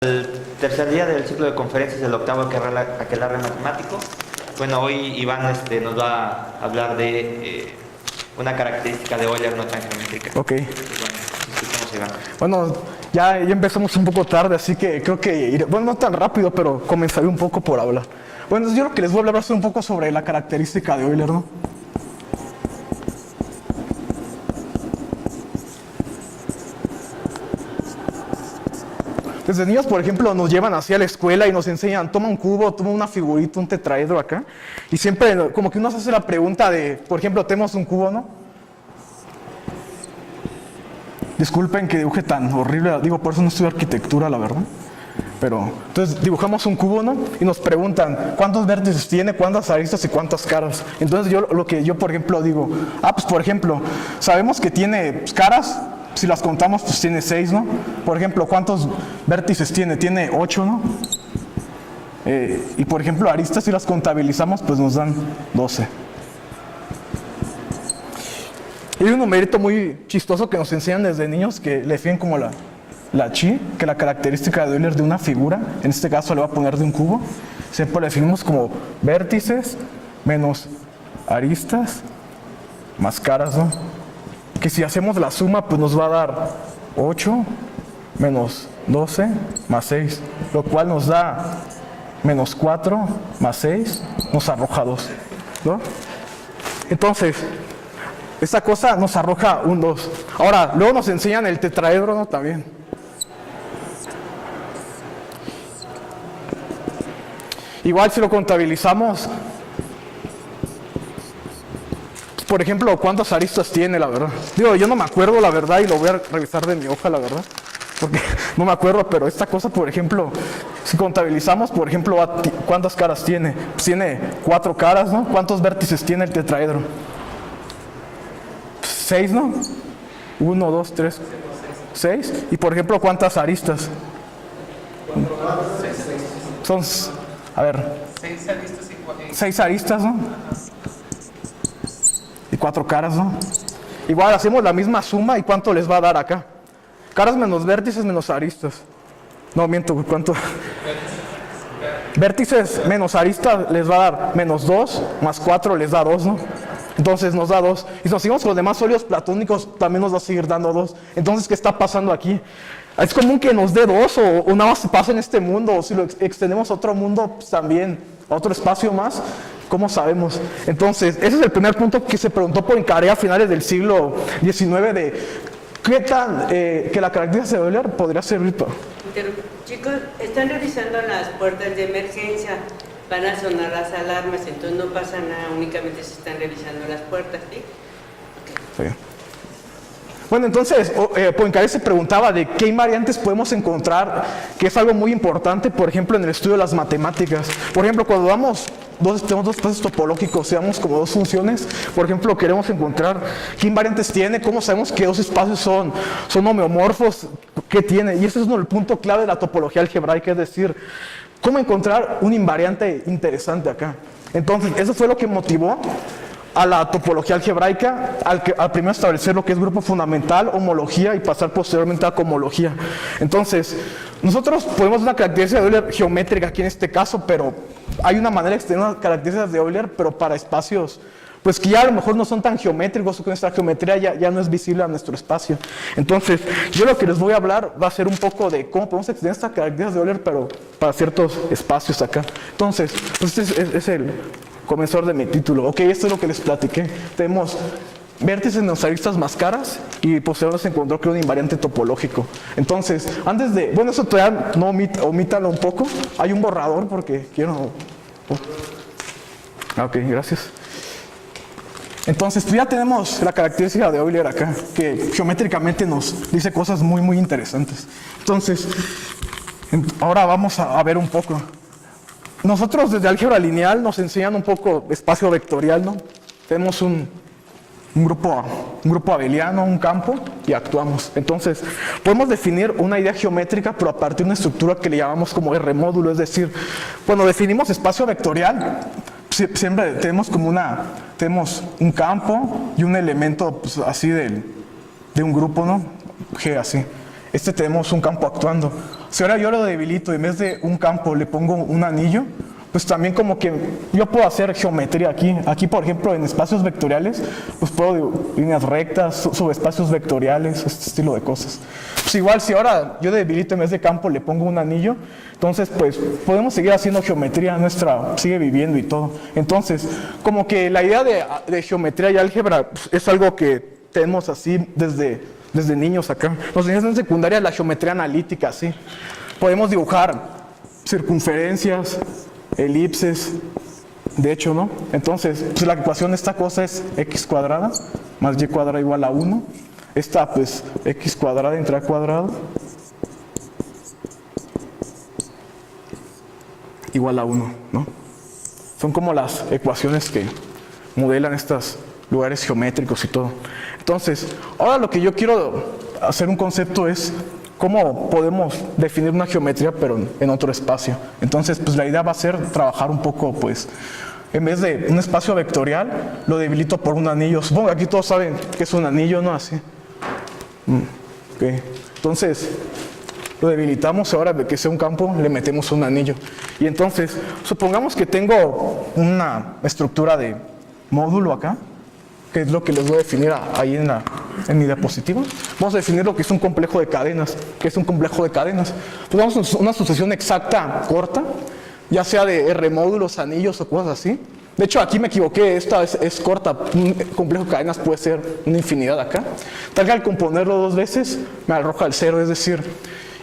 El tercer día del ciclo de conferencias del octavo aquelarre matemático. Bueno, hoy Iván nos va a hablar de una característica de Euler no tan geométrica. Ok. Bueno, escuchamos a Iván. Bueno, ya empezamos un poco tarde, así que creo que iré, bueno, no tan rápido, pero comenzaré un poco por hablar. Bueno, yo lo que les voy a hablar va a ser un poco sobre la característica de Euler, ¿no? Desde niños, por ejemplo, nos llevan hacia la escuela y nos enseñan, toma un cubo, toma una figurita, un tetraedro acá. Y siempre como que uno se hace la pregunta de, por ejemplo, tenemos un cubo, ¿no? Disculpen que dibuje tan horrible, digo, por eso no estudio arquitectura, la verdad. Pero, entonces dibujamos un cubo, ¿no? Y nos preguntan, ¿cuántos vértices tiene, cuántas aristas y cuántas caras? Entonces lo que yo, por ejemplo, digo, pues por ejemplo, sabemos que tiene caras. Si las contamos, pues tiene 6, ¿no? Por ejemplo, ¿cuántos vértices tiene? Tiene 8, ¿no? Y por ejemplo, aristas, si las contabilizamos, pues nos dan 12. Y hay un numerito muy chistoso que nos enseñan desde niños que le definen como la chi, que la característica de Euler de una figura, en este caso le voy a poner de un cubo, siempre le definimos como vértices menos aristas más caras, ¿no? Que si hacemos la suma, pues nos va a dar 8 menos 12 más 6, lo cual nos da menos 4 más 6, nos arroja 2, ¿no? Entonces, esta cosa nos arroja un 2. Ahora, luego nos enseñan el tetraedro, ¿no? También. Igual si lo contabilizamos, por ejemplo, ¿cuántas aristas tiene, la verdad? Digo, yo no me acuerdo, la verdad, y lo voy a revisar de mi hoja, la verdad. Porque no me acuerdo, pero esta cosa, por ejemplo, si contabilizamos, por ejemplo, ¿cuántas caras tiene? Pues tiene 4 caras, ¿no? ¿Cuántos vértices tiene el tetraedro? 6, ¿no? 1, 2, 3, 6. Y, por ejemplo, ¿cuántas aristas? Son, a ver. 6 aristas y 4. 6 aristas, ¿no? Y 4 caras, ¿no? Igual hacemos la misma suma y ¿cuánto les va a dar acá? Caras menos vértices menos aristas. No, miento, ¿cuánto? Vértices menos aristas les va a dar menos 2, más 4 les da 2, ¿no? Entonces nos da 2. Y si nos seguimos con los demás sólidos platónicos, también nos va a seguir dando 2. Entonces, ¿qué está pasando aquí? Es común que nos dé 2 o nada más pasa en este mundo, o si lo extendemos a otro mundo, pues también, a otro espacio más. ¿Cómo sabemos? Entonces, ese es el primer punto que se preguntó por Poincaré a finales del siglo XIX de qué tan que la característica de Euler podría servir para... Chicos, están revisando las puertas de emergencia, van a sonar las alarmas, entonces no pasa nada, únicamente se están revisando las puertas, ¿sí? Okay. Sí. Bueno, entonces, Poincaré se preguntaba de qué invariantes podemos encontrar, que es algo muy importante, por ejemplo, en el estudio de las matemáticas. Por ejemplo, cuando tenemos dos espacios topológicos, seamos como dos funciones, por ejemplo, queremos encontrar qué invariantes tiene, cómo sabemos que dos espacios son homeomorfos, qué tiene. Y ese es el punto clave de la topología algebraica, es decir, cómo encontrar un invariante interesante acá. Entonces, eso fue lo que motivó a la topología algebraica, al primero establecer lo que es grupo fundamental, homología y pasar posteriormente a cohomología. Entonces, nosotros podemos una característica de Euler geométrica aquí en este caso, pero hay una manera de extender unas características de Euler, pero para espacios pues que ya a lo mejor no son tan geométricos o que nuestra geometría ya no es visible a nuestro espacio. Entonces, yo lo que les voy a hablar va a ser un poco de cómo podemos extender estas características de Euler, pero para ciertos espacios acá. Entonces, pues este es el comenzador de mi título. Ok, esto es lo que les platiqué. Tenemos vértices menos aristas más caras y posteriormente se encontró que era un invariante topológico. Entonces, antes de... Bueno, eso todavía no omítalo un poco. Hay un borrador porque quiero... Ok, gracias. Entonces, pues ya tenemos la característica de Euler acá, que geométricamente nos dice cosas muy, muy interesantes. Entonces, ahora vamos a ver un poco. Nosotros desde álgebra lineal nos enseñan un poco espacio vectorial, ¿no? Tenemos un grupo abeliano, un campo, y actuamos. Entonces, podemos definir una idea geométrica, pero a partir de una estructura que le llamamos como R-módulo, es decir, cuando definimos espacio vectorial, siempre tenemos tenemos un campo y un elemento pues, así de un grupo, ¿no? G así. tenemos un campo actuando. Si ahora yo lo debilito, en vez de un campo le pongo un anillo, pues también como que yo puedo hacer geometría aquí. Aquí, por ejemplo, en espacios vectoriales, pues puedo líneas rectas, subespacios vectoriales, este estilo de cosas. Pues igual, si ahora yo debilito en vez de campo le pongo un anillo, entonces pues podemos seguir haciendo geometría, nuestra sigue viviendo y todo. Entonces, como que la idea de geometría y álgebra pues, es algo que tenemos así desde niños acá. Nos enseñan en secundaria la geometría analítica, sí. Podemos dibujar circunferencias, elipses, de hecho, ¿no? Entonces, pues la ecuación de esta cosa es x cuadrada más y cuadrada igual a 1. Esta, pues, x cuadrada entre a cuadrado igual a 1, ¿no? Son como las ecuaciones que modelan estos lugares geométricos y todo. Entonces, ahora lo que yo quiero hacer un concepto es cómo podemos definir una geometría pero en otro espacio. Entonces, pues la idea va a ser trabajar un poco, pues, en vez de un espacio vectorial, lo debilito por un anillo. Supongo que aquí todos saben que es un anillo, ¿no? Así. Okay. Entonces, lo debilitamos, ahora de que sea un campo, le metemos un anillo. Y entonces, supongamos que tengo una estructura de módulo acá, que es lo que les voy a definir ahí en mi diapositiva. Vamos a definir lo que es un complejo de cadenas. ¿Qué es un complejo de cadenas? Pues vamos a una sucesión exacta corta, ya sea de R módulos, anillos o cosas así. De hecho, aquí me equivoqué, esta es corta. Un complejo de cadenas puede ser una infinidad acá. Tal que al componerlo dos veces, me arroja el cero, es decir,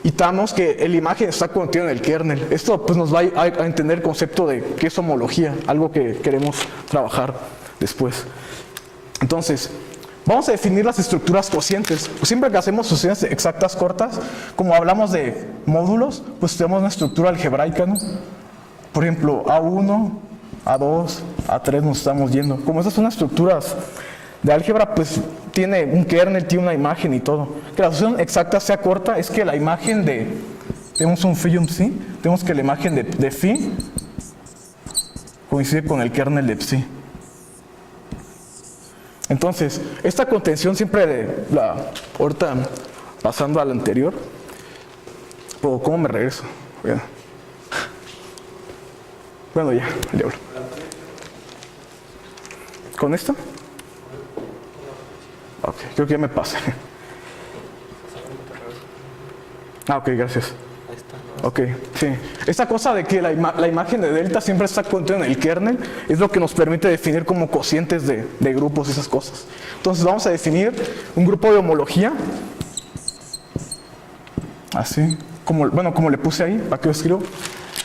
y tenemos que la imagen está contenida en el kernel. Esto pues, nos va a entender el concepto de qué es homología, algo que queremos trabajar después. Entonces, vamos a definir las estructuras cocientes. Pues siempre que hacemos sucesiones exactas cortas, como hablamos de módulos, pues tenemos una estructura algebraica, ¿no? Por ejemplo, A1, A2, A3 nos estamos yendo. Como esas son estructuras de álgebra, pues tiene un kernel, tiene una imagen y todo. Que la sucesión exacta sea corta es que la imagen tenemos un phi y un psi, tenemos que la imagen de phi coincide con el kernel de psi. Entonces, esta contención siempre ahorita pasando a la anterior, o ¿cómo me regreso? Bueno, ya, diablo. ¿Con esto? Ok, creo que ya me pasé. Ok, gracias. Ok, sí. Esta cosa de que la imagen de delta siempre está contenida en el kernel es lo que nos permite definir como cocientes de grupos y esas cosas. Entonces vamos a definir un grupo de homología. Así, como le puse ahí, ¿para qué lo escribo?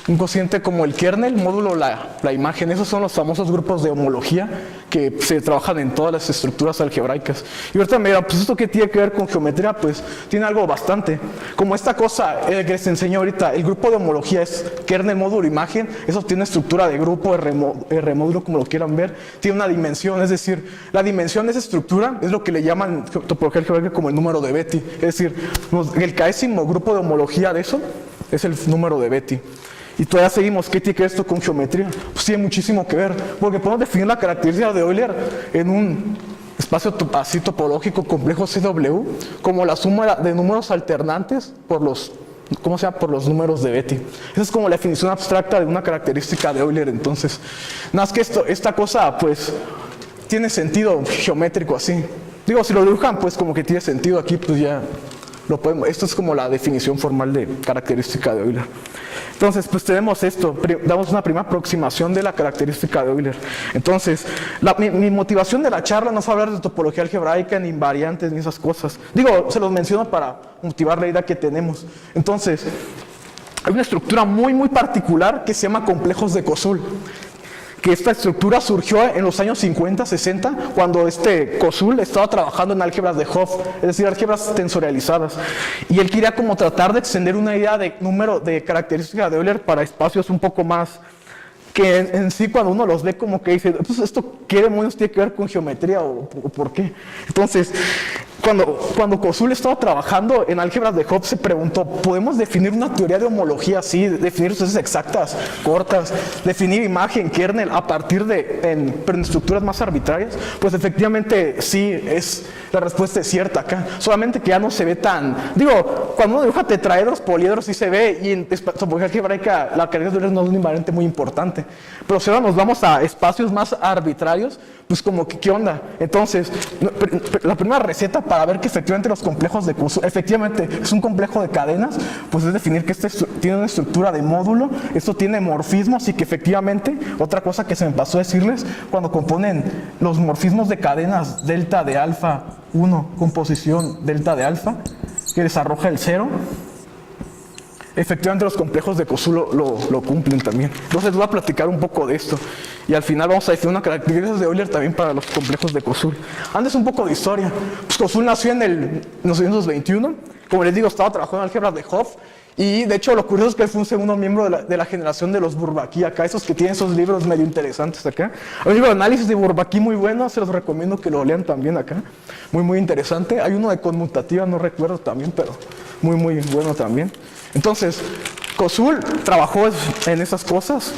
Un cociente como el kernel, módulo la imagen. Esos son los famosos grupos de homología que se trabajan en todas las estructuras algebraicas. Y ahorita me dirán, pues ¿esto qué tiene que ver con geometría? Pues tiene algo bastante. Como esta cosa que les enseño ahorita, el grupo de homología es kernel, módulo, imagen. Eso tiene estructura de grupo, R módulo, como lo quieran ver. Tiene una dimensión, es decir, la dimensión de esa estructura es lo que le llaman topología algebraica como el número de Betti. Es decir, el késimo grupo de homología de eso es el número de Betti. Y todavía seguimos, ¿qué tiene que ver esto con geometría? Pues tiene muchísimo que ver, porque podemos definir la característica de Euler en un espacio así topológico complejo CW como la suma de números alternantes por los, por los números de Betti. Esa es como la definición abstracta de una característica de Euler. Entonces, nada más que esta cosa, pues, tiene sentido geométrico así. Digo, si lo dibujan, pues como que tiene sentido aquí, pues ya lo podemos. Esto es como la definición formal de característica de Euler. Entonces, pues tenemos esto, damos una primera aproximación de la característica de Euler. Entonces, mi motivación de la charla no fue hablar de topología algebraica, ni invariantes, ni esas cosas. Digo, se los menciono para motivar la idea que tenemos. Entonces, hay una estructura muy, muy particular que se llama complejos de Koszul. Que esta estructura surgió en los años 50, 60, cuando Koszul estaba trabajando en álgebras de Hopf, es decir, álgebras tensorializadas. Y él quería como tratar de extender una idea de número de características de Euler para espacios un poco más, que en sí cuando uno los ve como que dice, pues esto qué demonios tiene que ver con geometría o por qué. Entonces, Cuando Kosul estaba trabajando en álgebras de Hopf, se preguntó, ¿podemos definir una teoría de homología así, definir sucesos exactas, cortas, definir imagen, kernel, a partir pero en estructuras más arbitrarias? Pues efectivamente sí, la respuesta es cierta acá, solamente que ya no se ve cuando uno dibuja tetraedros, poliedros sí se ve, y en topología algebraica la característica no es un invariante muy importante. Pero si ahora nos vamos a espacios más arbitrarios, pues como que, ¿qué onda? Entonces, la primera receta para ver que efectivamente los complejos de Kosul, efectivamente es un complejo de cadenas, pues es definir que este tiene una estructura de módulo, esto tiene morfismos y que efectivamente, otra cosa que se me pasó a decirles, cuando componen los morfismos de cadenas delta de alfa 1, composición delta de alfa, que les arroja el 0, efectivamente los complejos de Kosul lo cumplen también. Entonces voy a platicar un poco de esto y al final vamos a definir una característica de Euler también para los complejos de Kosul. Antes un poco de historia. Pues Kosul nació en el 1921, como les digo, estaba trabajando en álgebras de Hopf y de hecho lo curioso es que él fue un segundo miembro de la generación de los Bourbaki acá, esos que tienen esos libros medio interesantes acá. Hay un libro de análisis de Bourbaki muy bueno, se los recomiendo que lo lean también acá, muy interesante. Hay uno de conmutativa, no recuerdo también, pero muy bueno también. Entonces, Kosul trabajó en esas cosas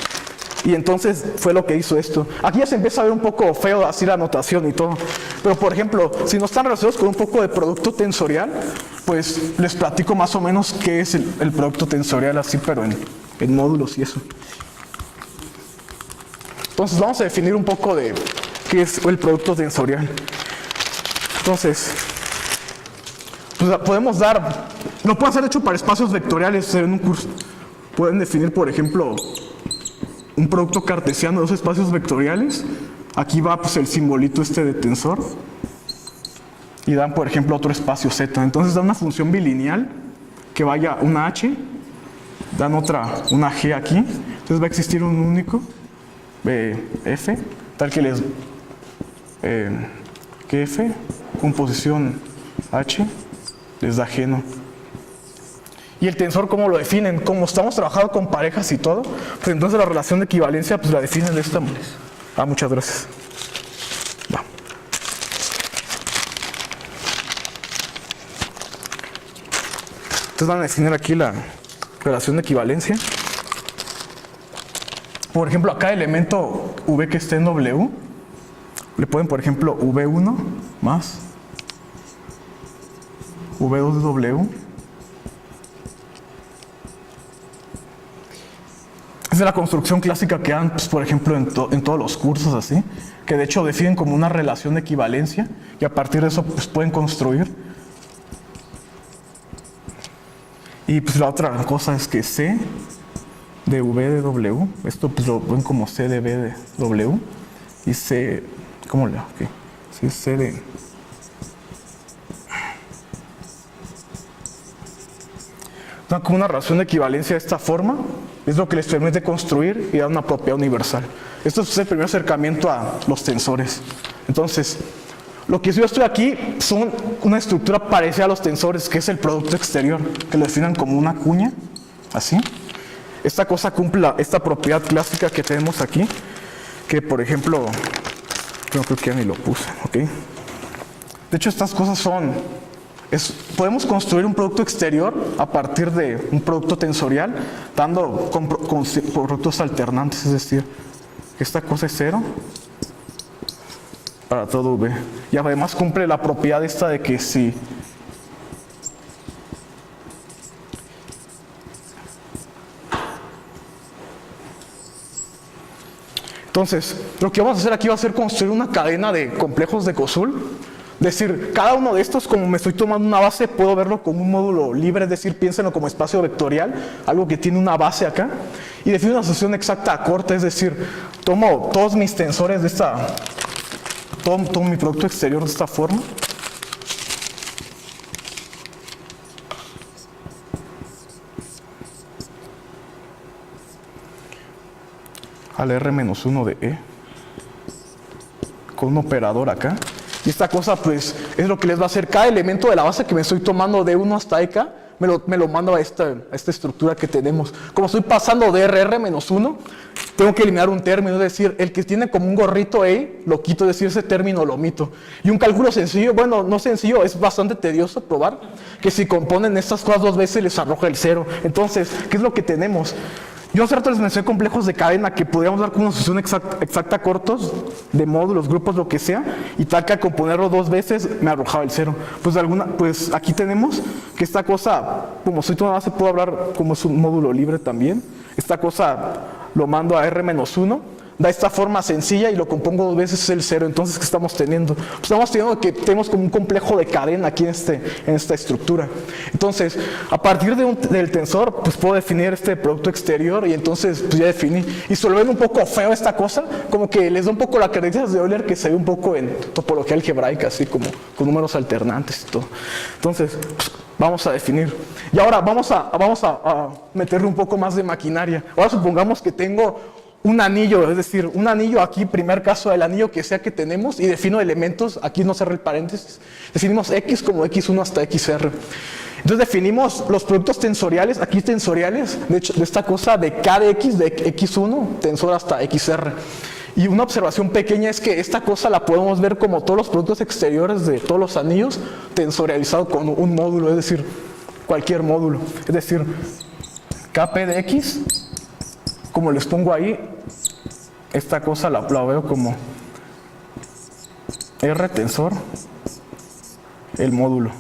y entonces fue lo que hizo esto. Aquí ya se empieza a ver un poco feo así la notación y todo. Pero por ejemplo, si no están relacionados con un poco de producto tensorial, pues les platico más o menos qué es el producto tensorial así, pero en módulos y eso. Entonces vamos a definir un poco de qué es el producto tensorial. Entonces, pues podemos lo pueden hacer hecho para espacios vectoriales en un curso. Pueden definir, por ejemplo, un producto cartesiano de dos espacios vectoriales. Aquí va pues el simbolito de tensor. Y dan, por ejemplo, otro espacio Z. Entonces dan una función bilineal que vaya una H. Dan una G aquí. Entonces va a existir un único F, tal que que F, composición H, les da G, ¿no? Y el tensor, ¿cómo lo definen? Como estamos trabajando con parejas y todo, pues entonces la relación de equivalencia pues la definen de esta manera. Muchas gracias. Va. Entonces van a definir aquí la relación de equivalencia. Por ejemplo, a cada elemento V que esté en W, le ponen, por ejemplo, V1 más V2 de W. Esa es la construcción clásica que dan, pues, por ejemplo, en todos los cursos así, que de hecho definen como una relación de equivalencia y a partir de eso pues, pueden construir. Y pues la otra cosa es que C de V de W, esto pues lo ven como C de V de W y C, ¿cómo le hago? Okay. Sí, C de... Da como una relación de equivalencia de esta forma, es lo que les permite construir y dar una propiedad universal. Esto es el primer acercamiento a los tensores. Entonces, lo que yo estoy aquí son una estructura parecida a los tensores, que es el producto exterior, que lo definen como una cuña, así. Esta cosa cumple esta propiedad clásica que tenemos aquí, que por ejemplo, no creo que ya ni lo puse, ¿ok? De hecho, estas cosas podemos construir un producto exterior a partir de un producto tensorial, dando con productos alternantes, es decir, esta cosa es 0 para todo V. Y además cumple la propiedad esta de que si entonces, lo que vamos a hacer aquí va a ser construir una cadena de complejos de Kosul. Es decir, cada uno de estos, como me estoy tomando una base, puedo verlo como un módulo libre, es decir, piénsenlo como espacio vectorial, algo que tiene una base acá, y defino una asociación exacta a corta, es decir, tomo todos mis tensores de todo mi producto exterior de esta forma. Al R-1 de E, con un operador acá. Y esta cosa pues es lo que les va a hacer cada elemento de la base que me estoy tomando de 1 hasta EK, me lo mando a esta estructura que tenemos. Como estoy pasando de RR-1, tengo que eliminar un término, es decir, el que tiene como un gorrito ahí, lo quito, es decir, ese término lo omito. Y un cálculo sencillo, bueno, no sencillo, es bastante tedioso probar, que si componen estas cosas dos veces les arroja el cero. Entonces, ¿qué es lo que tenemos? Yo hace rato les mencioné complejos de cadena que podríamos dar como una solución exacta cortos, de módulos, grupos, lo que sea, y tal que al componerlo dos veces me arrojaba el cero. Pues aquí tenemos que esta cosa, como soy toda base, puedo hablar como es un módulo libre también. Esta cosa lo mando a R-1, da esta forma sencilla y lo compongo dos veces, es el cero. Entonces, ¿qué estamos teniendo? Pues estamos teniendo que tenemos como un complejo de cadena aquí en esta estructura. Entonces, a partir del tensor, pues puedo definir este producto exterior y entonces pues ya definí. Y si lo ven un poco feo esta cosa, como que les da un poco la características de Euler que se ve un poco en topología algebraica, así como con números alternantes y todo. Entonces, pues, vamos a definir. Y ahora vamos a meterle un poco más de maquinaria. Ahora supongamos que tengo un anillo, es decir, un anillo aquí, primer caso, el anillo que sea que tenemos, y defino elementos, aquí no cerré el paréntesis, definimos X como X1 hasta XR. Entonces definimos los productos tensoriales, aquí tensoriales, de hecho, de esta cosa de K de X, de X1, tensor hasta XR. Y una observación pequeña es que esta cosa la podemos ver como todos los productos exteriores de todos los anillos, tensorializado con un módulo, es decir, cualquier módulo. Es decir, KP de X, como les pongo ahí, esta cosa la veo como R tensor, el módulo.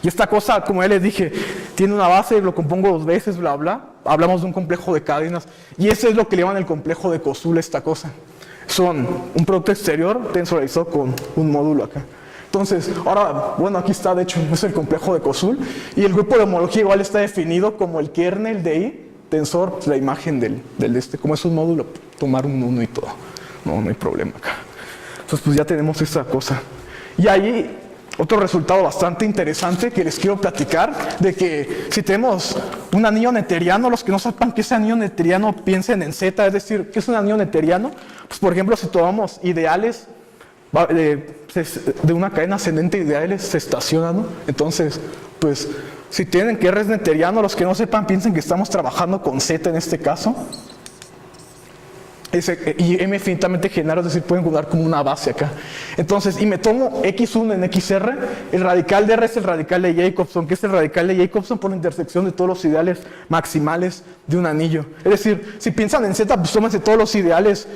Y esta cosa, como ya les dije, tiene una base, lo compongo dos veces, bla, bla. Hablamos de un complejo de cadenas. Y ese es lo que le llaman el complejo de Koszul, esta cosa. Son un producto exterior tensorializado con un módulo acá. Entonces, ahora, bueno, aquí está, de hecho, es el complejo de Koszul. Y el grupo de homología igual está definido como el kernel de I, tensor, la imagen del como es un módulo, tomar un 1 y todo. No hay problema acá. Entonces, pues ya tenemos esta cosa. Y ahí, otro resultado bastante interesante que les quiero platicar, de que si tenemos un anillo noetheriano, los que no sepan qué es anillo noetheriano, piensen en Z, es decir, ¿qué es un anillo noetheriano? Pues, por ejemplo, si tomamos ideales de una cadena ascendente, ideales se estacionan, ¿no? Entonces, pues, si tienen que R es noetheriano, los que no sepan piensen que estamos trabajando con Z en este caso. Y M infinitamente general, es decir, pueden jugar como una base acá. Entonces, y me tomo X1 en XR, el radical de R es el radical de Jacobson, que es el radical de Jacobson por la intersección de todos los ideales maximales de un anillo. Es decir, si piensan en Z, pues tómense todos los ideales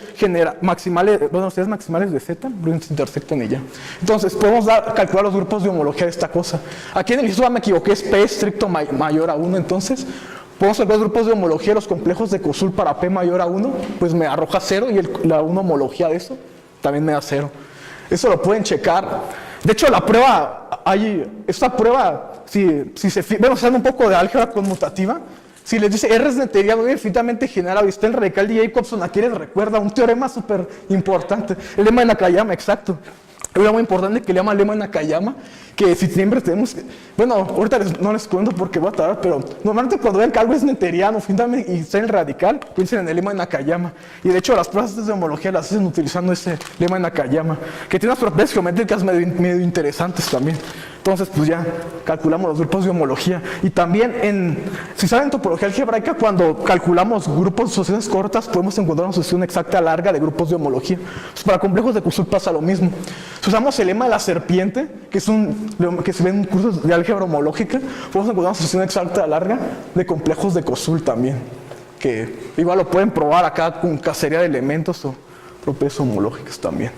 maximales, bueno, ustedes maximales de Z, se intersectan y ya. Entonces, podemos calcular los grupos de homología de esta cosa. Aquí en el ISOA me equivoqué, es P estricto mayor a 1, entonces podemos calcular los grupos de homología, los complejos de Koszul para P mayor a 1, pues me arroja 0 y la 1 homología de eso también me da 0. Eso lo pueden checar. De hecho, la prueba, esta prueba, si saben un poco de álgebra conmutativa, si les dice R es noetheriano infinitamente general y está el radical de Jacobson, aquí les recuerda un teorema súper importante, el lema de Nakayama, exacto. Es muy importante que le llama lema de Nakayama, que si siempre tenemos, bueno, ahorita no les cuento porque voy a tardar, pero normalmente cuando vean que algo es noetheriano y está en el radical, piensen en el lema de Nakayama. Y de hecho las pruebas de homología las hacen utilizando ese lema de Nakayama, que tiene unas propiedades geométricas medio interesantes también. Entonces, pues ya calculamos los grupos de homología. Y también, si saben topología algebraica, cuando calculamos grupos de asociaciones cortas, podemos encontrar una asociación exacta larga de grupos de homología. Pues para complejos de Koszul pasa lo mismo. Si usamos el lema de la serpiente, que se ve en cursos de álgebra homológica, podemos encontrar una asociación exacta larga de complejos de Koszul también. Que igual lo pueden probar acá con cacería de elementos o propiedades homológicas también.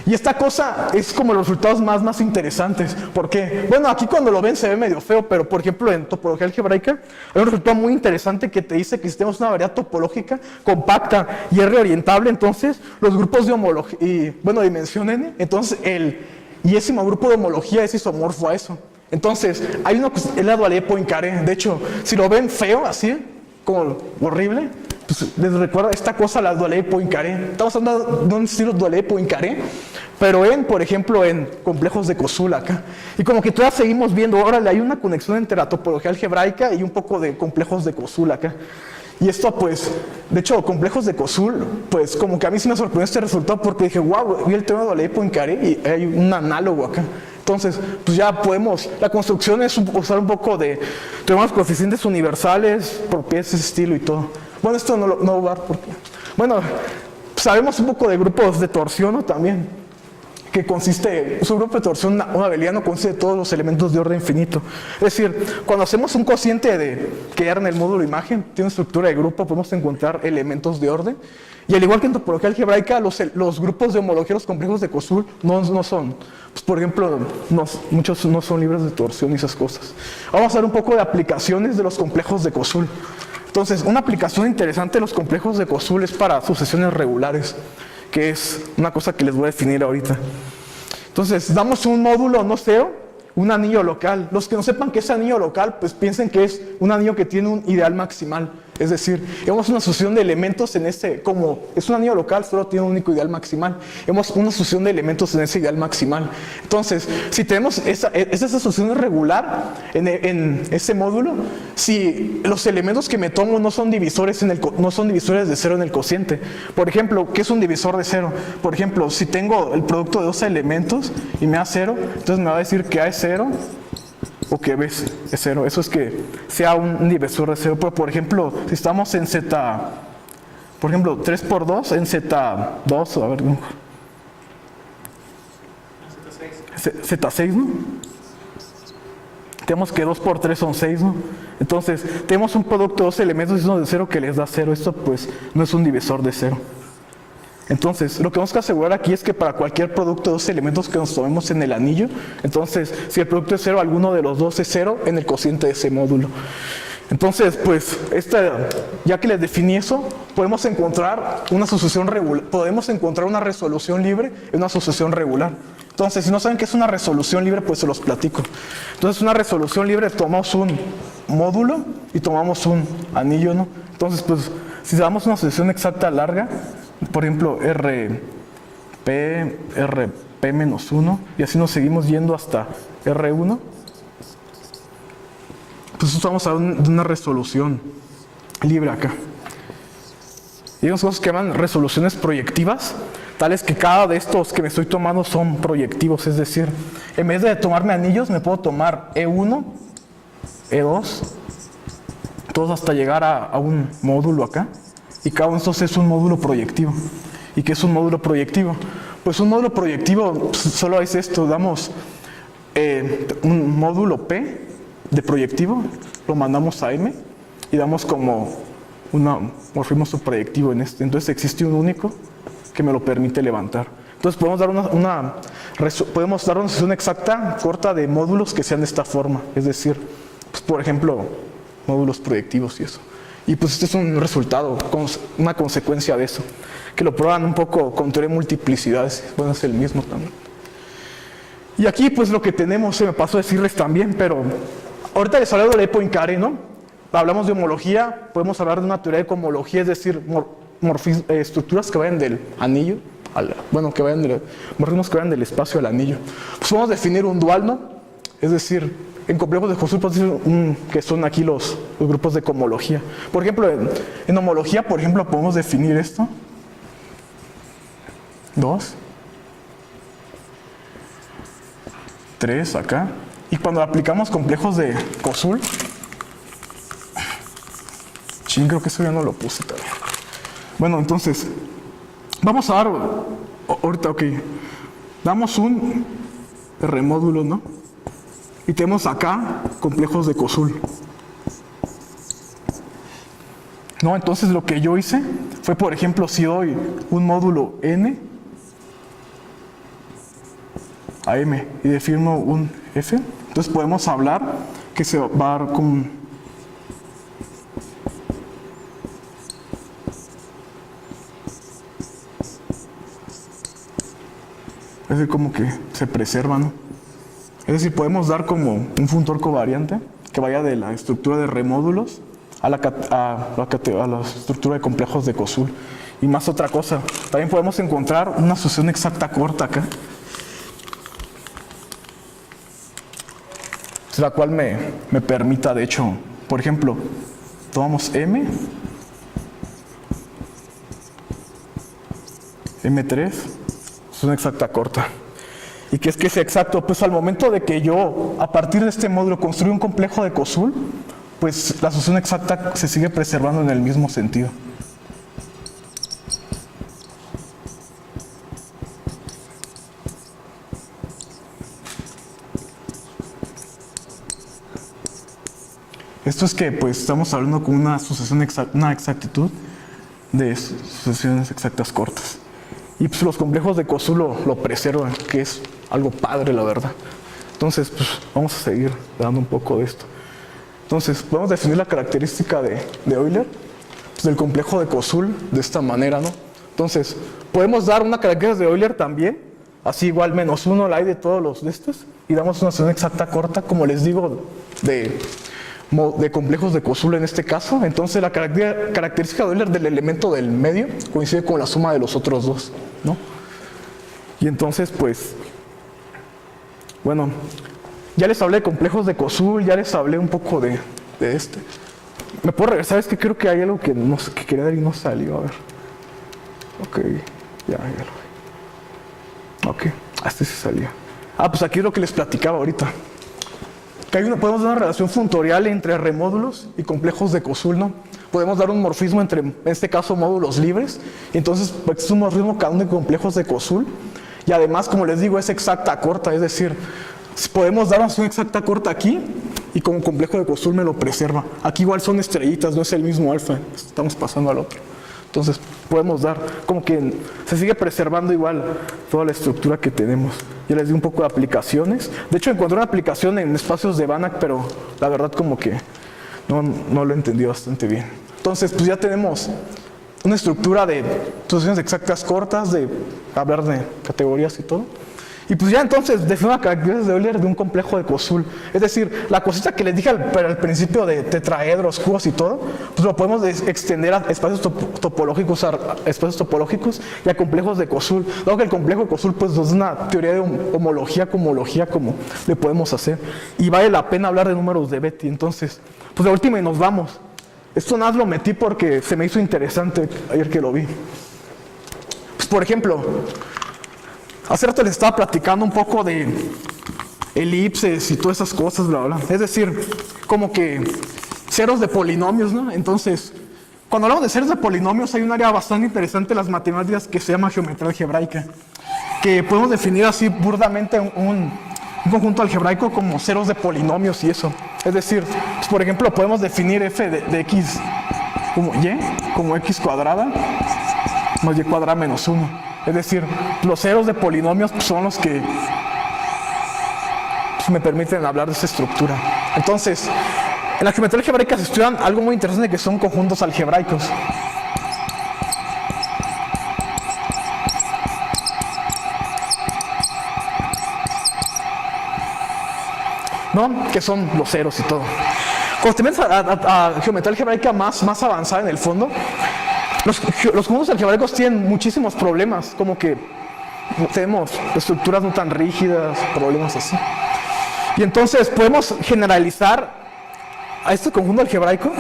Y esta cosa es como los resultados más interesantes. ¿Por qué? Bueno, aquí cuando lo ven se ve medio feo, pero por ejemplo en topología algebraica hay un resultado muy interesante que te dice que si tenemos una variedad topológica compacta y es reorientable, entonces los grupos de homología, dimensión n, entonces el iésimo grupo de homología es isomorfo a eso. Entonces, hay uno que es la dualidad de Poincaré. De hecho, si lo ven feo, así, como horrible, pues les recuerda esta cosa, la dualidad de Poincaré. Estamos hablando de un estilo de dualidad de Poincaré, pero por ejemplo, en complejos de Koszul acá. Y como que todavía seguimos viendo, órale, hay una conexión entre la topología algebraica y un poco de complejos de Koszul acá. Y esto, pues, de hecho, complejos de Koszul, pues, como que a mí sí me sorprendió este resultado porque dije, wow, vi el tema de dualidad de Poincaré y hay un análogo acá. Entonces, pues ya podemos, la construcción es usar un poco de teoremas coeficientes universales, propiedades de ese estilo y todo. Bueno, esto no va porque... Bueno, sabemos un poco de grupos de torsión, ¿no? También, que consiste, su grupo de torsión, un abeliano, consiste de todos los elementos de orden finito. Es decir, cuando hacemos un cociente que era en el módulo imagen, tiene una estructura de grupo, podemos encontrar elementos de orden. Y al igual que en topología algebraica, los grupos de homología, los complejos de Koszul, no son, pues, por ejemplo, muchos no son libres de torsión y esas cosas. Vamos a ver un poco de aplicaciones de los complejos de Koszul. Entonces, una aplicación interesante de los complejos de Koszul es para sucesiones regulares, que es una cosa que les voy a definir ahorita. Entonces, damos un módulo no cero, un anillo local. Los que no sepan qué es anillo local, pues piensen que es un anillo que tiene un ideal maximal. Es decir, vemos una sucesión de elementos en como es un anillo local, solo tiene un único ideal maximal. Vemos una sucesión de elementos en ese ideal maximal. Entonces, si tenemos esa sucesión regular en ese módulo, si los elementos que me tomo no son divisores de cero en el cociente. Por ejemplo, ¿qué es un divisor de cero? Por ejemplo, si tengo el producto de dos elementos y me da cero, entonces me va a decir que A es cero o que B es cero. Eso es que sea un divisor de cero. Pero, por ejemplo, si estamos en Z, por ejemplo, 3 por 2 en Z2, a ver, no. Z6, ¿no? Tenemos que 2 por 3 son 6, ¿no? Entonces, tenemos un producto de dos elementos y uno de cero que les da cero. Esto, pues, no es un divisor de cero. Entonces, lo que tenemos que asegurar aquí es que para cualquier producto de dos elementos que nos tomemos en el anillo, entonces, si el producto es cero, alguno de los dos es cero en el cociente de ese módulo. Entonces, pues, ya que les definí eso, podemos encontrar una sucesión regular, podemos encontrar una resolución libre en una sucesión regular. Entonces, si no saben qué es una resolución libre, pues se los platico. Entonces, una resolución libre, tomamos un módulo y tomamos un anillo, ¿no? Entonces, pues, si damos una sucesión exacta larga, por ejemplo, RP menos 1, y así nos seguimos yendo hasta R1, pues vamos a ver de una resolución libre acá. Y hay unas cosas que llaman resoluciones proyectivas, tales que cada de estos que me estoy tomando son proyectivos, es decir, en vez de tomarme anillos, me puedo tomar E1, E2, todos hasta llegar a un módulo acá. Y cada uno de estos es un módulo proyectivo. ¿Y qué es un módulo proyectivo? Pues un módulo proyectivo solo es esto, damos un módulo P de proyectivo, lo mandamos a M y damos como un morfismo subproyectivo en este. Entonces existe un único que me lo permite levantar. Entonces podemos dar una sucesión exacta, corta de módulos que sean de esta forma. Es decir, pues, por ejemplo, módulos proyectivos y eso. Y pues este es un resultado, una consecuencia de eso, que lo prueban un poco con teoría de multiplicidades. Bueno, es el mismo también. Y aquí pues lo que tenemos, se me pasó a decirles también, pero ahorita les hablé de la Poincaré, ¿no? Hablamos de homología, podemos hablar de una teoría de cohomología, es decir, estructuras que vayan del anillo, morfismos que vayan del espacio al anillo. Pues vamos a definir un dual, ¿no? Es decir, en complejos de Koszul podemos decir que son aquí los grupos de cohomología. Por ejemplo, en homología, por ejemplo, podemos definir esto. 2. 3 acá. Y cuando aplicamos complejos de Koszul, creo que eso ya no lo puse todavía. Bueno, entonces, vamos a dar, ahorita, ok, damos un R-módulo, ¿no? Y tenemos acá complejos de Koszul. No, entonces lo que yo hice fue, por ejemplo, si doy un módulo N a M y defino un F, entonces podemos hablar que se va a dar con es decir, como que se preserva, ¿no? Es decir, podemos dar como un funtor covariante que vaya de la estructura de remódulos a la estructura de complejos de Koszul. Y más otra cosa, también podemos encontrar una sucesión exacta corta acá, la cual me permita, de hecho, por ejemplo, tomamos M, M3, es una exacta corta. ¿Y qué es exacto? Pues al momento de que yo, a partir de este módulo, construyo un complejo de Koszul, pues la solución exacta se sigue preservando en el mismo sentido. Esto es que pues estamos hablando con una sucesión una exactitud de sucesiones exactas cortas. Y pues los complejos de Koszul lo preservan, que es algo padre, la verdad. Entonces, pues vamos a seguir dando un poco de esto. Entonces, podemos definir la característica de Euler, pues, del complejo de Koszul de esta manera, ¿no? Entonces, podemos dar una característica de Euler también, así igual -1 la hay de todos los de estos, y damos una solución exacta corta, como les digo, de complejos de Koszul en este caso. Entonces la característica de Euler del elemento del medio coincide con la suma de los otros dos, ¿no? Y entonces pues, bueno, ya les hablé de complejos de Koszul, ya les hablé un poco de este. ¿Me puedo regresar? Es que creo que hay algo que, no sé, que quería dar y no salió, a ver. Ok, ya lo vi. Ok, este sí salió. Pues aquí es lo que les platicaba ahorita. Que podemos dar una relación funtorial entre remódulos y complejos de Koszul, ¿no? Podemos dar un morfismo entre, en este caso, módulos libres. Entonces, pues, es un morfismo cada uno de complejos de Koszul. Y además, como les digo, es exacta corta. Es decir, podemos dar una solución exacta corta aquí y como complejo de Koszul me lo preserva. Aquí igual son estrellitas, no es el mismo alfa. Estamos pasando al otro. Entonces, podemos dar, como que se sigue preservando igual toda la estructura que tenemos. Ya les di un poco de aplicaciones. De hecho, encontré una aplicación en espacios de Banach, pero la verdad como que no lo entendí bastante bien. Entonces, pues ya tenemos una estructura de soluciones exactas cortas, de hablar de categorías y todo. Y pues ya entonces defino la característica de Euler de un complejo de Koszul. Es decir, la cosita que les dije al principio de tetraedros, cubos y todo, pues lo podemos extender a espacios topológicos y a complejos de Koszul. Dado que el complejo de Koszul pues es una teoría de homología, cohomología, como le podemos hacer. Y vale la pena hablar de números de Betti. Entonces, pues de última y nos vamos. Esto nada más lo metí porque se me hizo interesante ayer que lo vi. Pues por ejemplo, hace rato les estaba platicando un poco de elipses y todas esas cosas, bla, bla. Es decir, como que ceros de polinomios, ¿no? Entonces, cuando hablamos de ceros de polinomios, hay un área bastante interesante en las matemáticas que se llama geometría algebraica, que podemos definir así burdamente un conjunto algebraico como ceros de polinomios y eso. Es decir, pues por ejemplo, podemos definir f de x como y, como x cuadrada más y cuadrada menos 1. Es decir, los ceros de polinomios pues, son los que pues, me permiten hablar de esta estructura. Entonces, en la geometría algebraica se estudian algo muy interesante que son conjuntos algebraicos. ¿No? Que son los ceros y todo. Cuando te metes a geometría algebraica más avanzada en el fondo, los conjuntos algebraicos tienen muchísimos problemas, como que tenemos estructuras no tan rígidas, problemas así. Y entonces podemos generalizar a este conjunto algebraico.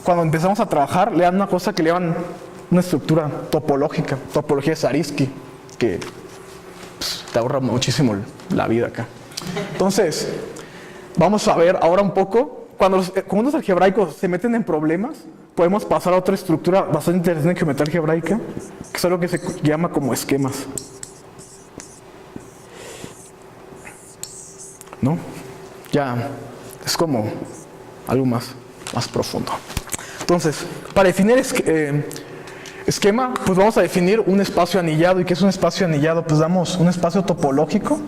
Cuando empezamos a trabajar, le dan una cosa que le llaman una estructura topológica, topología de Zariski, que pues, te ahorra muchísimo la vida acá. Entonces, vamos a ver ahora un poco, cuando los conjuntos algebraicos se meten en problemas, podemos pasar a otra estructura bastante interesante en geometría algebraica, que es algo que se llama como esquemas. ¿No? Ya es como algo más profundo. Entonces, para definir esquema, pues vamos a definir un espacio anillado. ¿Y qué es un espacio anillado? Pues damos un espacio topológico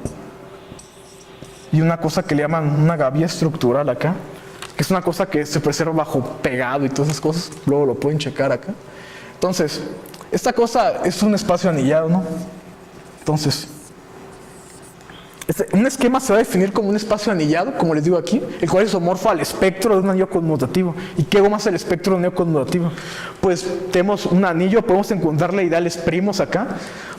y una cosa que le llaman una gavilla estructural acá, que es una cosa que se preserva bajo pegado y todas esas cosas. Luego lo pueden checar acá. Entonces, esta cosa es un espacio anillado, ¿no? Entonces, un esquema se va a definir como un espacio anillado, como les digo aquí, el cual es isomorfo al espectro de un anillo conmutativo. ¿Y qué hago más el espectro de un anillo conmutativo? Pues tenemos un anillo, podemos encontrarle ideales primos acá.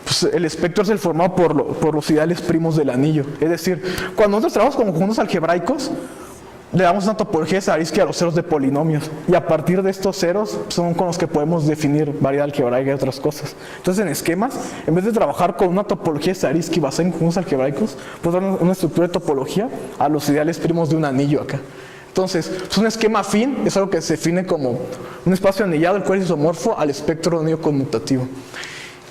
Pues el espectro es el formado por los ideales primos del anillo. Es decir, cuando nosotros trabajamos con conjuntos algebraicos, le damos una topología de Zariski a los ceros de polinomios. Y a partir de estos ceros son con los que podemos definir variedad algebraica y otras cosas. Entonces en esquemas, en vez de trabajar con una topología de Zariski basada en conjuntos algebraicos, podemos dar una estructura de topología a los ideales primos de un anillo acá. Entonces, pues un esquema afín es algo que se define como un espacio anillado el cual es isomorfo al espectro de anillo conmutativo.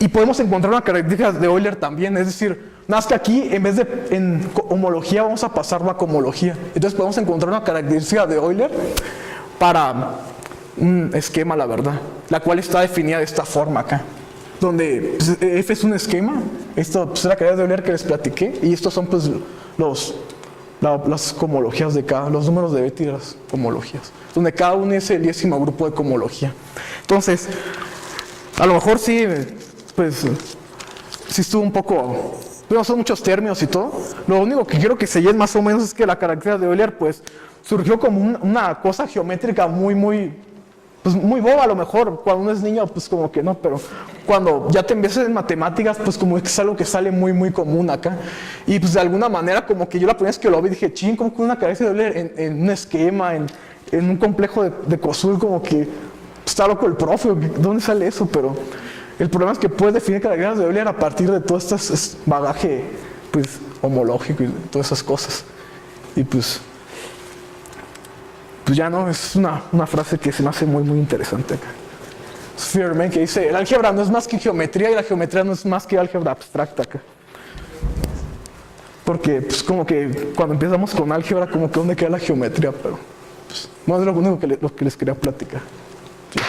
Y podemos encontrar una característica de Euler también, es decir, nada más que aquí en vez de en homología vamos a pasarlo a cohomología. Entonces podemos encontrar una característica de Euler para un esquema, la verdad, la cual está definida de esta forma acá, donde pues, F es un esquema, esto pues, es la característica de Euler que les platiqué, y estos son pues las cohomologías de los números de Bethe y las cohomologías, donde cada uno es el 10º grupo de cohomología. Entonces, a lo mejor sí, pues, sí estuvo un poco, no son muchos términos y todo. Lo único que quiero que se lleven más o menos es que la característica de Euler, pues, surgió como una cosa geométrica pues muy boba a lo mejor. Cuando uno es niño, pues como que no, pero cuando ya te empiezas en matemáticas, pues como que es algo que sale muy común acá. Y pues de alguna manera como que yo la primera vez que lo vi dije, ching, como que una característica de Euler en un esquema, en un complejo de Koszul, como que está loco el profe, ¿dónde sale eso? Pero el problema es que puedes definir características de Euler a partir de todo este bagaje pues, homológico y todas esas cosas. Y pues ya no, es una frase que se me hace muy interesante acá. Spearman que dice, el álgebra no es más que geometría y la geometría no es más que álgebra abstracta acá. Porque pues como que cuando empezamos con álgebra, como que dónde queda la geometría, pero pues, no es lo único que les quería platicar. Sí.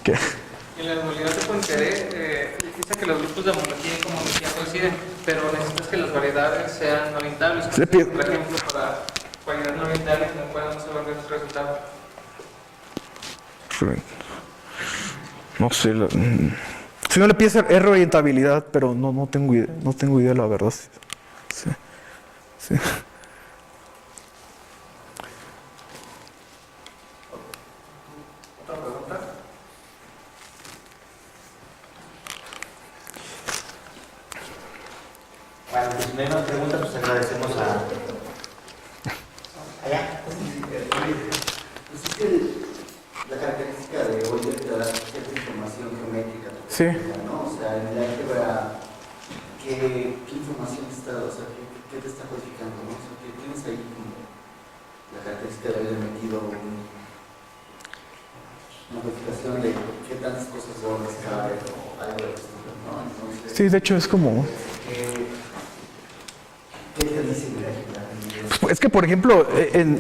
¿Qué? En la dualidad de Poincaré dice que los grupos de homología y cohomología coinciden, pero necesitas que las variedades sean no orientables. Por ejemplo, para variedades no orientables no podemos saber el resultado. No sé, si no le pides R orientabilidad, pero no tengo idea la verdad. Sí. ¿Otra pregunta? Bueno, pues si no hay más preguntas, pues agradecemos allá. Pues es que la característica de Euler te da cierta información geométrica, Sí. ¿no? O sea, en el álgebra, ¿qué información te está, o sea, qué te está codificando, ¿no? O sea, que tienes ahí como la característica de haber metido una codificación de qué tantas cosas borras sabe o algo de esto, ¿no? Entonces, Sí, de hecho es como... ¿qué te dice de álgebra? Es que, por ejemplo, en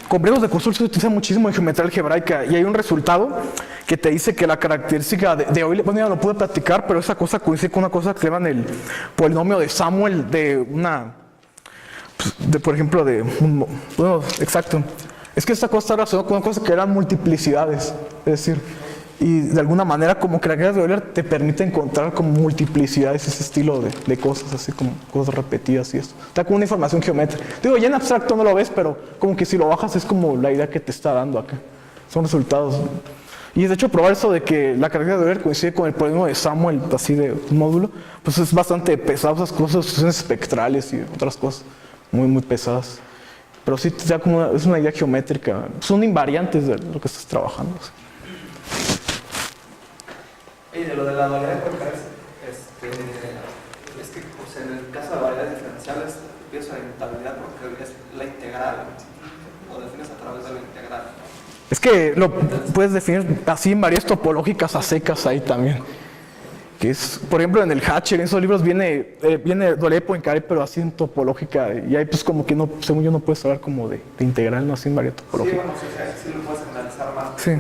complejos de Koszul se utiliza muchísimo en geometría algebraica y hay un resultado que te dice que la característica de Euler, bueno, ya no lo pude platicar, pero esa cosa coincide con una cosa que se llama el polinomio de Samuel por ejemplo, bueno, exacto. Es que esta cosa está relacionada con una cosa que eran multiplicidades, es decir, y de alguna manera como que la característica de Euler te permite encontrar como multiplicidades, ese estilo de cosas, así como cosas repetidas y eso. Está como una información geométrica. Digo, ya en abstracto no lo ves, pero como que si lo bajas es como la idea que te está dando acá. Son resultados. Y de hecho probar eso de que la característica de Euler coincide con el polinomio de Samuel, así de un módulo, pues es bastante pesado, esas cosas, sucesiones espectrales y otras cosas muy pesadas. Pero sí te da como es una idea geométrica, son invariantes de lo que estás trabajando. Y de lo de la dualidad de Poincaré, es que pues, en el caso de variedades diferenciales, pienso en inmutabilidad porque es la integral, lo defines a través de la integral. Es que lo puedes definir así en varias topológicas a secas ahí también. Que es, por ejemplo, en el Hatcher, en esos libros viene dualidad de Poincaré, pero así en topológica. Y ahí pues como que no, según yo no puedes hablar como de integral, no así en varias topológicas. Sí, bueno, sí lo puedes analizar más. Sí.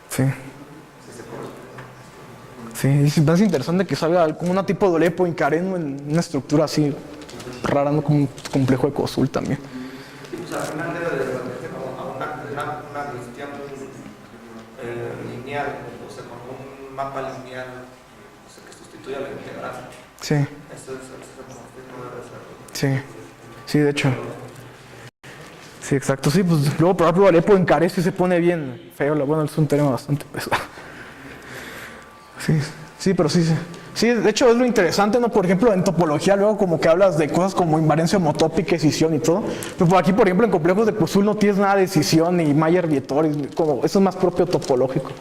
Sí. Sí, es más interesante que salga como una tipo de dualidad de Poincaré en una estructura así rara, no como un complejo de Koszul también. Y pues al final debe de referirse como a una cuestión lineal, o sea, como un mapa lineal, o sea, que sustituya la integral. Sí, Eso es como sí, sí, de hecho. Sí, exacto. Sí, pues luego, por ejemplo, dualidad de Poincaré sí se pone bien feo. Bueno, es un tema bastante pesado. Sí, pero sí Sí, de hecho es lo interesante, ¿no? Por ejemplo, en topología luego como que hablas de cosas como invariancia homotópica, escisión y todo. Pero por aquí, por ejemplo, en complejos de Koszul no tienes nada de escisión ni Mayer-Vietoris, como eso es más propio topológico.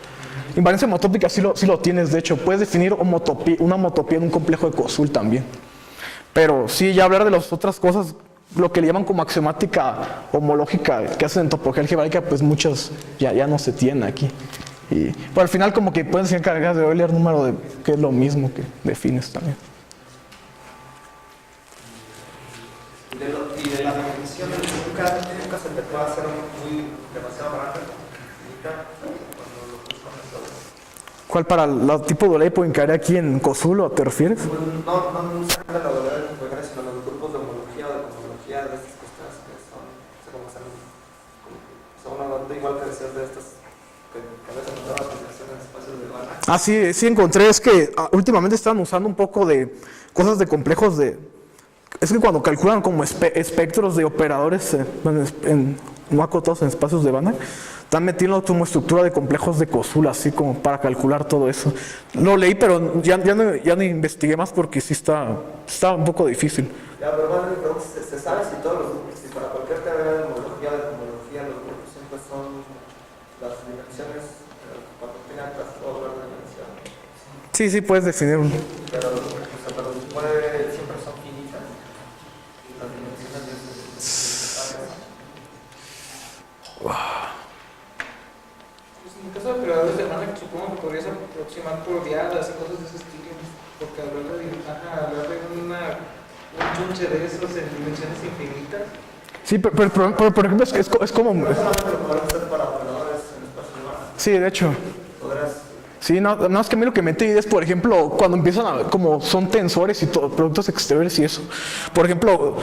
Invariancia homotópica sí lo tienes, de hecho. Puedes definir una homotopía en un complejo de Koszul también. Pero sí, ya hablar de las otras cosas, lo que le llaman como axiomática homológica que hacen en topología algebraica, pues muchas ya no se tienen aquí. Pero al final como que pueden ser cargas de Euler número que es lo mismo que defines también. Y de las definiciones, nunca se te puede hacer demasiado grande. ¿Cuál para el tipo de ley pueden caer aquí en Koszul o te refieres? No solamente la dualidad de conjugaciones, sino los grupos de homología o de homología de estas cosas que son, como una banda igual que decías de estas que a veces nos daban aplicaciones en espacios de Banach. Ah, sí encontré, es que últimamente están usando un poco de cosas de complejos de... Es que cuando calculan como espectros de operadores no acotados en espacios de Banach, están metiendo como estructura de complejos de Koszul, así como para calcular todo eso. Lo leí, pero ya no investigué más porque sí está un poco difícil. Ya, pero bueno, mi pregunta es, ¿se sabe si todos los grupos, si para cualquier teoría de homología o de homología, los grupos siempre son las dimensiones, cuando tengan crossover de dimensión? Sí, puedes definir un... Pero siempre son finitas. Las dimensiones de en el caso de operadores de Banach, supongo que podrías aproximar por diadas y cosas de ese estilo, porque hablar de un chunche de esos en dimensiones infinitas. Sí, pero por ejemplo es como... No solamente lo podrás hacer para operadores en espacio de Banach. Sí, de hecho. Sí, no, es que a mí lo que me metí es, por ejemplo, cuando empiezan a, como son tensores y todo, productos exteriores y eso. Por ejemplo,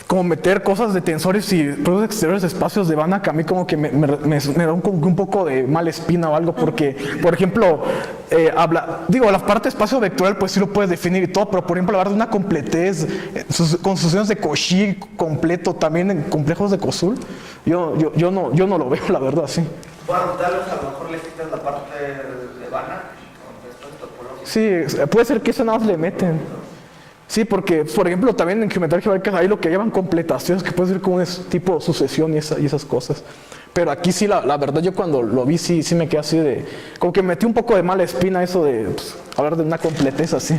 como meter cosas de tensores y productos exteriores de espacios de Banach, a mí como que me da un poco de mala espina o algo, porque, por ejemplo, la parte de espacio vectorial pues sí lo puedes definir y todo, pero por ejemplo hablar de una completez, construcciones de Cauchy completo también en complejos de Koszul, yo no lo veo, la verdad, sí. Bueno, tal vez a lo mejor le quitas la parte de Banach, después topológico. Sí, puede ser que eso nada más le meten. Sí, porque, por ejemplo, también en geometría algebraica hay lo que llaman completaciones, que puede ser como un tipo sucesión y esas cosas. Pero aquí sí, la verdad, yo cuando lo vi, sí me quedé así de... Como que metí un poco de mala espina eso de hablar de una completez así.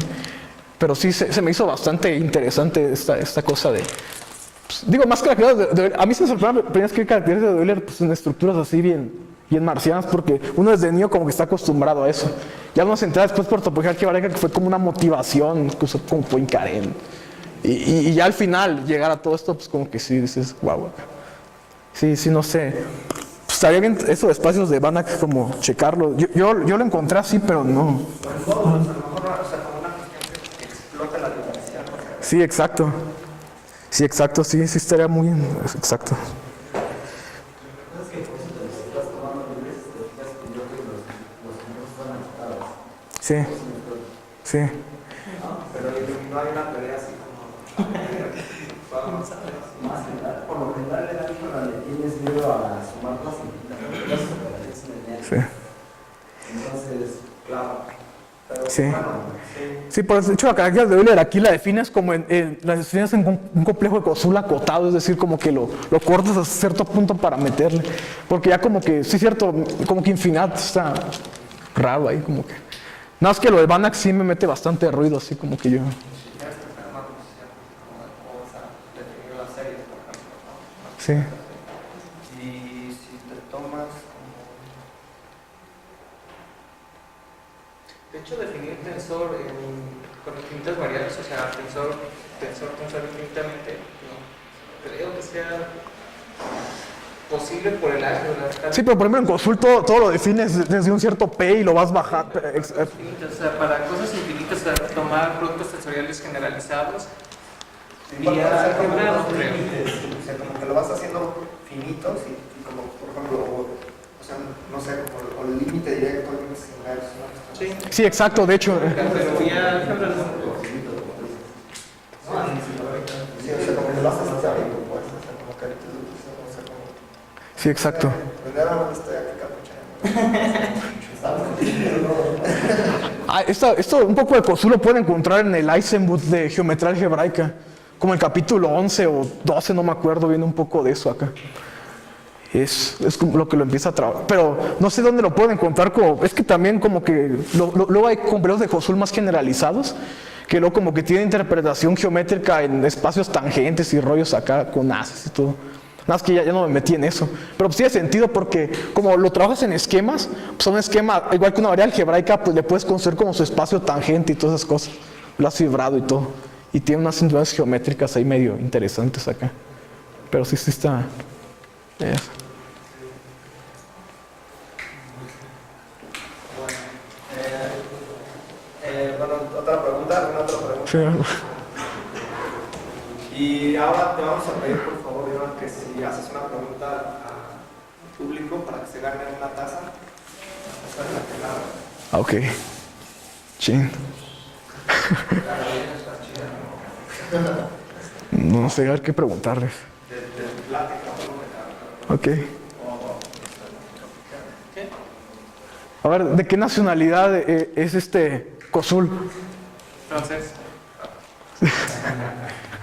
Pero sí, se me hizo bastante interesante esta cosa de... más características de Euler. A mí se me sorprendió la primera vez que vi características de Euler en estructuras así bien marcianas, porque uno desde niño como que está acostumbrado a eso. Ya no se entera después por topología algebraica que fue como una motivación, incluso como Poincaré. Y ya al final llegar a todo esto, pues como que sí dices, wow. Sí, no sé. Pues estaría bien eso de espacios de Banach como checarlo. Yo lo encontré así, pero no. A lo mejor, como una cuestión que explota la dimensión. Sí, exacto. Sí, estaría muy exacto. Sí. Pero no hay una teoría así como... Por lo general le tienes miedo a sumar las implicaciones. Sí. Entonces, claro. Pero, Sí. bueno, Sí, por eso, de hecho, la característica de Euler aquí la defines como las defines en un complejo de Koszul acotado, es decir, como que lo cortas a cierto punto para meterle. Porque ya como que, sí, cierto, como que infinito está raro ahí, como que. Nada más que lo de Banach sí me mete bastante ruido, así como que yo. Sí. y si te tomas como... De hecho, definir tensor con infinitas variables, o sea, tensor infinitamente, no creo que sea posible por el álgebra. Sí, pero por ejemplo en Koszul todo lo defines desde un cierto P y lo vas bajando. O sea, para cosas infinitas, o sea, tomar productos tensoriales generalizados, Vía álgebra, no creo. O sea, como que lo vas haciendo finitos y como, por ejemplo, o sea, no sé, como el límite directo, el límite singular, Sí, Sí, exacto, de hecho. pero vía álgebra no. Sí, o sea, como que lo haces teórico, pues, o sea, como que no sé cómo. Sí, exacto. Primero estoy aquí capuchando. Esto un poco de COSUL lo pueden encontrar en el Eisenbuch de Geometría Algebraica, como el capítulo 11 o 12, no me acuerdo, viene un poco de eso acá. Es como lo que lo empieza a trabajar, pero no sé dónde lo pueden encontrar, es que también como que luego hay completos de COSUL más generalizados, que luego como que tienen interpretación geométrica en espacios tangentes y rollos acá con haces y todo. Nada más que ya no me metí en eso. Pero pues tiene sentido porque como lo trabajas en esquemas, pues un esquema, igual que una variable algebraica, pues le puedes construir como su espacio tangente y todas esas cosas. Lo has fibrado y todo. Y tiene unas influencias geométricas ahí medio interesantes acá. Pero sí está... Bueno, otra pregunta, ¿alguna otra pregunta? Sí. Y ahora te vamos a pedir, por favor, Iván, que si haces una pregunta al público para que se gane una taza. Ok. Chin. No sé, a ver qué preguntarles. Ok. A ver, ¿de qué nacionalidad es este COSUL? Entonces,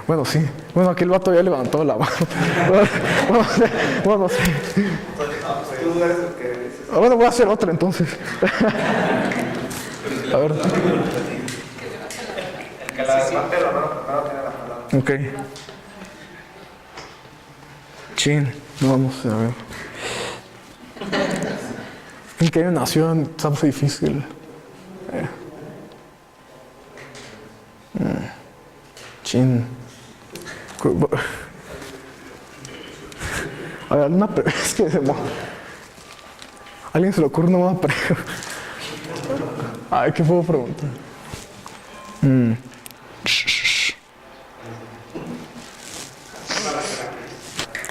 Bueno, sí. Bueno, aquel vato ya levantó la mano. Bueno, sí. Tú eres el que dices. Bueno, voy a hacer otra entonces. A ver. El que la levante la mano primero tiene la palabra. Ok. Chin. No, vamos a ver. ¿En qué año nació? Está muy difícil. Chin. A ver, es que ¿alguien se le ocurre una buena pregunta? Ay, ¿qué puedo preguntar?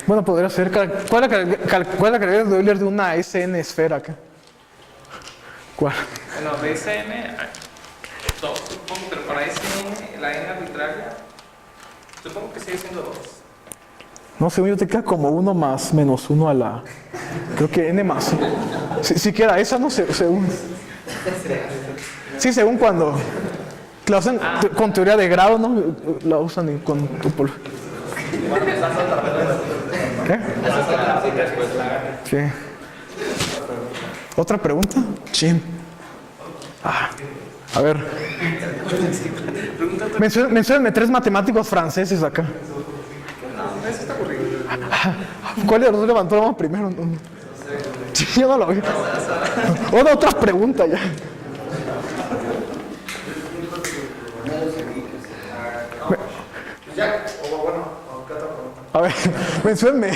Bueno, podría ser. ¿Cuál es la característica de Euler de una SN esfera acá? ¿Cuál? bueno, de SN, dos, supongo, pero para SN, la N arbitraria, supongo que sigue siendo 2. No, según yo te queda como 1 más menos 1 a la... Creo que N más. Si queda esa, no sé, según... Sí, según cuando... La usan con teoría de grado, ¿no? La usan con tu ¿Qué? Sí. ¿Otra pregunta? Sí. A ver. Menciónenme 3 matemáticos franceses acá. ¿Cuál de los dos levantó la mano primero? Sí, yo no lo vi. Otra pregunta ya. Ya, o bueno, ¿qué otra pregunta? A ver, menciónenme.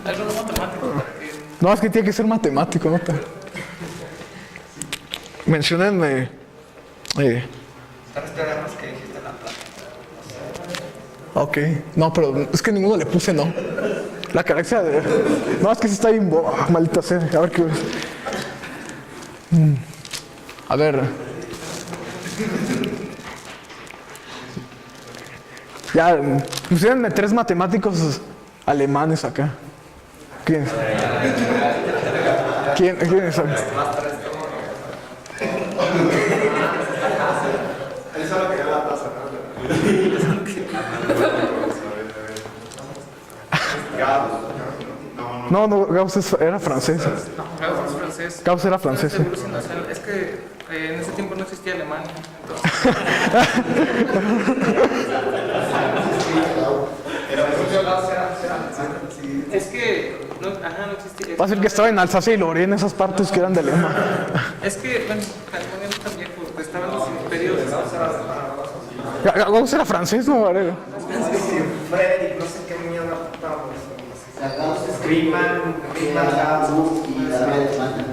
Algo no matemático para que... No, es que tiene que ser matemático, ¿no? Menciónenme. Ok, no, pero es que ninguno le puse no. La característica de... No, es que sí está bien maldita sea. A ver qué... A ver. Ya, pusieronme 3 matemáticos alemanes acá. ¿Quién? ¿Quién es? Ahí solo quería la taza, ¿no? No, Gauss era francés. No, Gauss es francés. Gauss era francés. Seguro, sí, no, o sea, es que en ese tiempo no existía Alemania, entonces... Es que no existía. Va a ser que estaba en Alsacia y Lorena, esas partes que eran de Alemania. Es que, bueno, Alemania no tan viejo, estaban los imperios. Gauss era francés, ¿no? Freddy, no sé qué mierda estábamos. Riemann, Gauss y la alemana.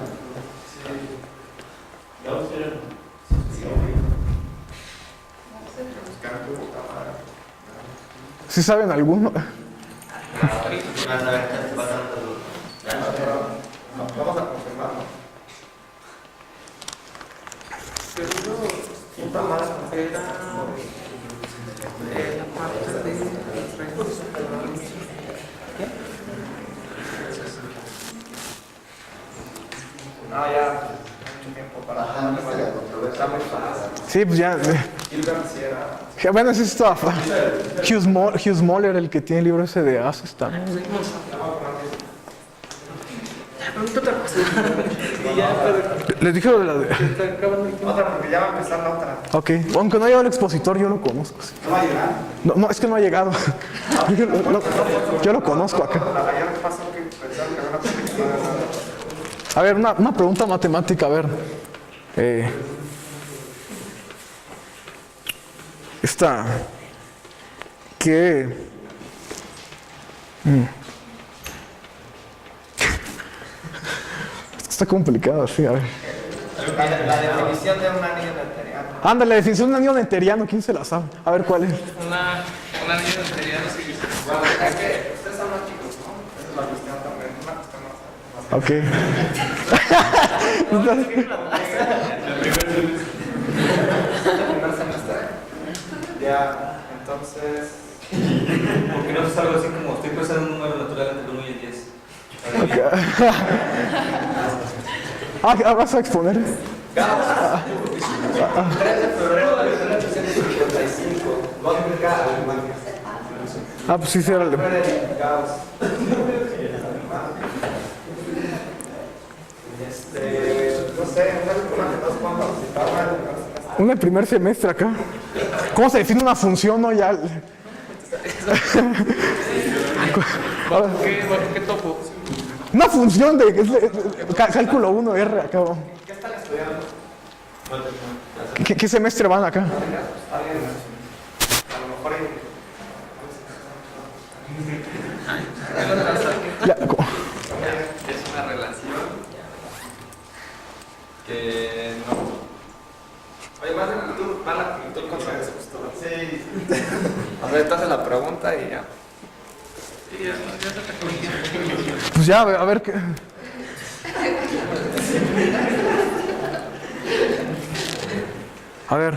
¿Sí saben alguno? Vamos a confirmarlo. Seguro, era la parte de... No, ya, mucho tiempo. Sí, pues ya. Gilbert sí era. Bueno, ese está. Hugh Moller, el que tiene el libro ese de As, está. Les dije lo de la de. Otra, porque ya va a empezar la otra. Ok, aunque no ha llegado el expositor, yo lo conozco. Sí. ¿No va a llegar? No, es que no ha llegado. Yo lo conozco acá. Ayer pasó que pensaron que había una película. A ver, una pregunta matemática, a ver. Esta. ¿Qué? Está complicado, sí, a ver. La definición de un anillo deuteriano. Ándale, la definición de un anillo deuteriano, ¿quién se la sabe? A ver cuál es. Una anillo deuteriano sí. Bueno, es que ustedes son más chicos, ¿no? Esa es la cuestión también. Una cuestión más. Ok. Primer semestre. Ya, entonces. Porque no es algo así como estoy pensando en un número natural entre el 1 y el 10. ¿Vas a exponer? 3 de febrero de 1855. Gótica, Alemania. Pues sí, sí, era Frederick Gauss. No sé, una que todos puedan participar. un primer semestre acá. ¿Cómo se define una función o ya? ¿Qué topo? Una función de cálculo 1 R acá. ¿Qué están estudiando? ¿Qué semestre van acá? Está bien. A lo mejor Ya, Es una relación que no. Oye, tú consigues justo. Sí. A ver, entonces la pregunta y ya. Sí, ya se te conoce. pues ya, a ver qué. A ver,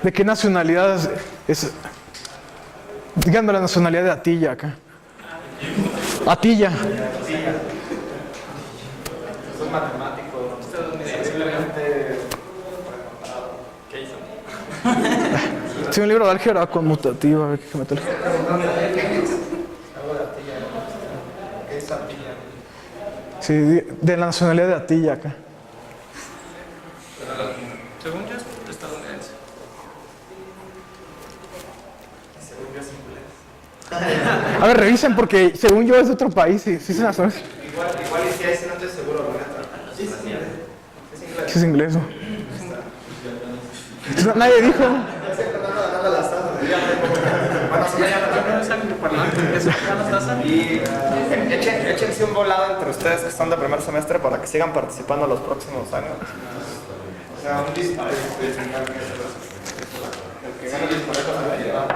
¿de qué nacionalidad es? Díganme la nacionalidad de Atilla acá. Atilla. Soy matemático. Increíblemente. ¿Qué hizo? Sí, un libro de álgebra conmutativa. A ver qué meto. Algo de Atilla. ¿Qué es Atilla? Sí, de la nacionalidad de Atilla acá. Según yo es estadounidense. Según yo es inglés. A ver, revisen porque según yo es de otro país. Sí, sí, Igual y si hay, si no estoy seguro, la neta. Sí, es inglés. Es inglés. sí es inglés. ¿No? Nadie dijo. Y échense un volado entre ustedes que están de primer semestre para que sigan participando los próximos años. O sea, un disparo. El que gane el disparo se va a llevar.